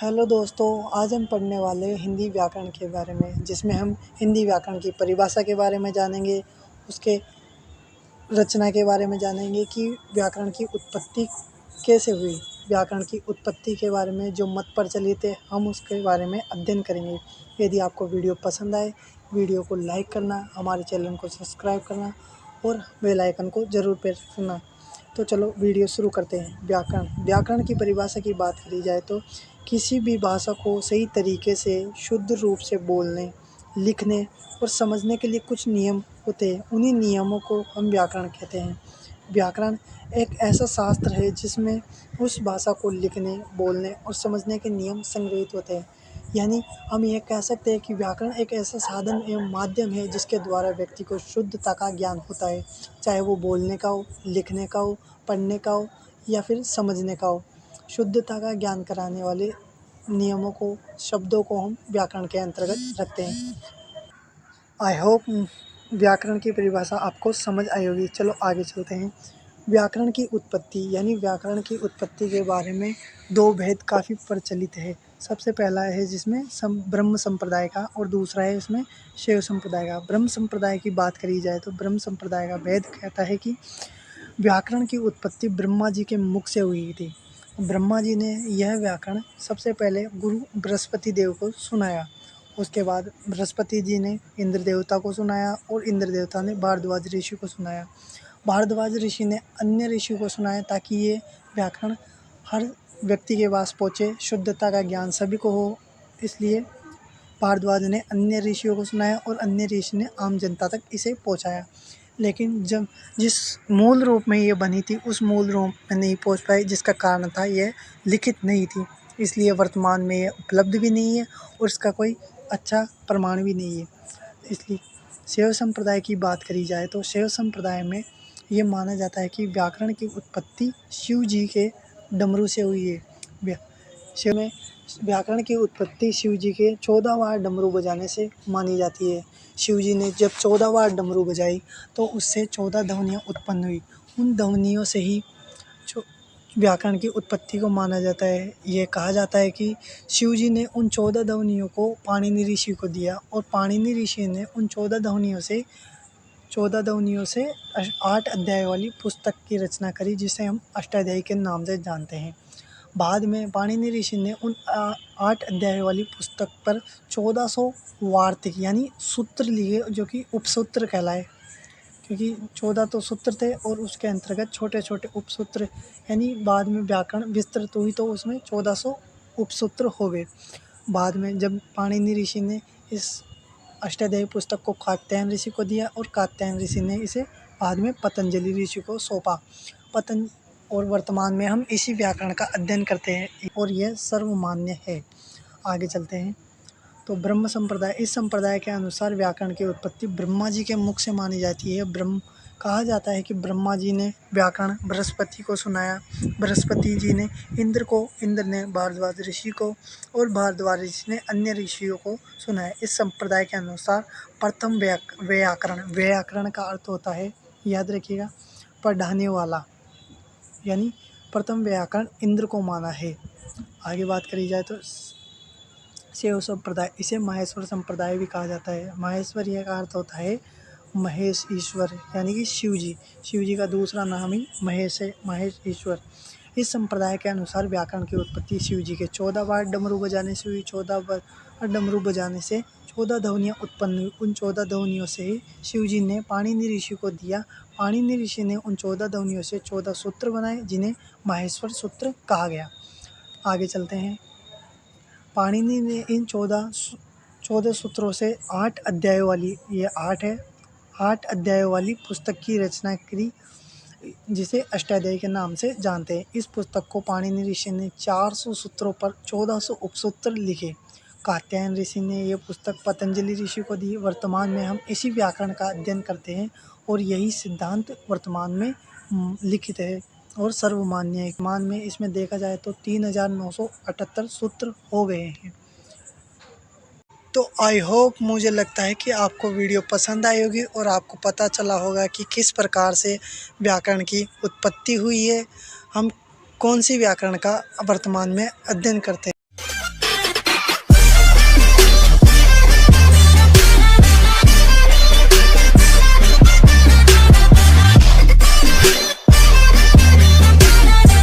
Hello दोस्तों, आज हम पढ़ने वाले हैं हिंदी व्याकरण के बारे में, जिसमें हम हिंदी व्याकरण की परिभाषा के बारे में जानेंगे, उसके रचना के बारे में जानेंगे कि व्याकरण की उत्पत्ति कैसे हुई। व्याकरण की उत्पत्ति के बारे में जो मत प्रचलित है, हम उसके बारे में अध्ययन करेंगे। यदि आपको वीडियो पसंद आए, वीडियो को लाइक करना, हमारे चैनल को सब्सक्राइब करना और बेल आइकन को ज़रूर प्रेस करना। तो चलो वीडियो शुरू करते हैं। व्याकरण की परिभाषा की बात करी जाए तो किसी भी भाषा को सही तरीके से शुद्ध रूप से बोलने, लिखने और समझने के लिए कुछ नियम होते हैं। उन्हीं नियमों को हम व्याकरण कहते हैं। व्याकरण एक ऐसा शास्त्र है जिसमें उस भाषा को लिखने, बोलने और समझने के नियम संग्रहित होते हैं। यानी हम ये कह सकते हैं कि व्याकरण एक ऐसा साधन एवं माध्यम है जिसके द्वारा व्यक्ति को शुद्धता का ज्ञान होता है, चाहे वो बोलने का हो, लिखने का हो, पढ़ने का हो या फिर समझने का हो। शुद्धता का ज्ञान कराने वाले नियमों को, शब्दों को हम व्याकरण के अंतर्गत रखते हैं। आई होप व्याकरण की परिभाषा आपको समझ आई होगी। चलो आगे चलते हैं। व्याकरण की उत्पत्ति यानी व्याकरण की उत्पत्ति के बारे में दो भेद काफ़ी प्रचलित है। सबसे पहला है जिसमें ब्रह्म संप्रदाय का और दूसरा है इसमें शैव संप्रदाय का। ब्रह्म संप्रदाय की बात करी जाए तो ब्रह्म संप्रदाय का भेद कहता है कि व्याकरण की उत्पत्ति ब्रह्मा जी के मुख से हुई थी। ब्रह्मा जी ने यह व्याकरण सबसे पहले गुरु बृहस्पति देव को सुनाया। उसके बाद बृहस्पति जी ने इंद्र देवता को सुनाया और इंद्र देवता ने भारद्वाज ऋषि को सुनाया। भारद्वाज ऋषि ने अन्य ऋषि को सुनाया ताकि ये व्याकरण हर व्यक्ति के पास पहुँचे, शुद्धता का ज्ञान सभी को हो। इसलिए भारद्वाज ने अन्य ऋषियों को सुनाया और अन्य ऋषि ने आम जनता तक इसे पहुँचाया। लेकिन जब जिस मूल रूप में ये बनी थी उस मूल रूप में नहीं पहुँच पाई, जिसका कारण था यह लिखित नहीं थी। इसलिए वर्तमान में ये उपलब्ध भी नहीं है और इसका कोई अच्छा प्रमाण भी नहीं है। इसलिए शैव संप्रदाय की बात करी जाए तो शैव संप्रदाय में ये माना जाता है कि व्याकरण की उत्पत्ति शिव जी के डमरू से हुई है। शिव में व्याकरण की उत्पत्ति शिव जी के 14 बार डमरू बजाने से मानी जाती है। शिव जी ने जब 14 बार डमरू बजाई तो उससे 14 ध्वनियाँ उत्पन्न हुई। उन ध्वनियों से ही व्याकरण की उत्पत्ति को माना जाता है। ये कहा जाता है कि शिव जी ने उन 14 ध्वनियों को पाणिनि ऋषि को दिया और पाणिनि ऋषि ने उन 14 ध्वनियों से 8 अध्याय वाली पुस्तक की रचना करी, जिसे हम अष्टाध्यायी के नाम से जानते हैं। बाद में पाणिनि ऋषि ने उन 8 अध्याय वाली पुस्तक पर 1400 वार्तिक यानी सूत्र लिए, जो कि उपसूत्र कहलाए, क्योंकि 14 तो सूत्र थे और उसके अंतर्गत छोटे छोटे उपसूत्र, यानी बाद में व्याकरण विस्तृत हुई तो उसमें 1400 उपसूत्र हो गए। बाद में जब पाणिनि ऋषि ने इस अष्टाध्यायी पुस्तक को कात्यायन ऋषि को दिया और कात्यायन ऋषि ने इसे बाद में पतंजलि ऋषि को सौंपा। और वर्तमान में हम इसी व्याकरण का अध्ययन करते हैं और यह सर्वमान्य है। आगे चलते हैं। तो ब्रह्म संप्रदाय, इस संप्रदाय के अनुसार व्याकरण की उत्पत्ति ब्रह्मा जी के मुख से मानी जाती है। कहा जाता है कि ब्रह्मा जी ने व्याकरण बृहस्पति को सुनाया, बृहस्पति जी ने इंद्र ने भारद्वाज ऋषि को और भारद्वाज ऋषि ने अन्य ऋषियों को सुनाया। इस संप्रदाय के अनुसार प्रथम व्याकरण का अर्थ होता है, याद रखिएगा, पढ़ाने वाला, यानी प्रथम व्याकरण इंद्र को माना है। आगे बात करी जाए तो शैव संप्रदाय, इसे माहेश्वर संप्रदाय भी कहा जाता है। माहेश्वर का अर्थ होता है महेश ईश्वर, यानी कि शिव जी का दूसरा नाम ही महेश है, महेश ईश्वर। इस संप्रदाय के अनुसार व्याकरण की उत्पत्ति शिव जी के 14 बार डमरू बजाने से हुई। 14 बार डमरू बजाने से 14 ध्वनियाँ उत्पन्न हुई। उन 14 ध्वनियों से ही शिव जी ने पाणिनि ऋषि को दिया। पाणिनि ऋषि ने उन 14 ध्वनियों से 14 सूत्र बनाए, जिन्हें माहेश्वर सूत्र कहा गया। आगे चलते हैं। पाणिनि ने इन 14 सूत्रों से 8 अध्यायों वाली, ये 8 अध्यायों वाली पुस्तक की रचना करी, जिसे अष्टाध्यायी के नाम से जानते हैं। इस पुस्तक को पाणिनि ऋषि ने 400 सूत्रों पर 1400 उपसूत्र लिखे। कात्यायन ऋषि ने यह पुस्तक पतंजलि ऋषि को दी। वर्तमान में हम इसी व्याकरण का अध्ययन करते हैं और यही सिद्धांत वर्तमान में लिखित है और सर्वमान्य है। वर्तमान में इसमें देखा जाए तो 3978 सूत्र हो गए हैं। तो आई होप, मुझे लगता है कि आपको वीडियो पसंद आई होगी और आपको पता चला होगा कि किस प्रकार से व्याकरण की उत्पत्ति हुई है, हम कौन सी व्याकरण का वर्तमान में अध्ययन करते हैं।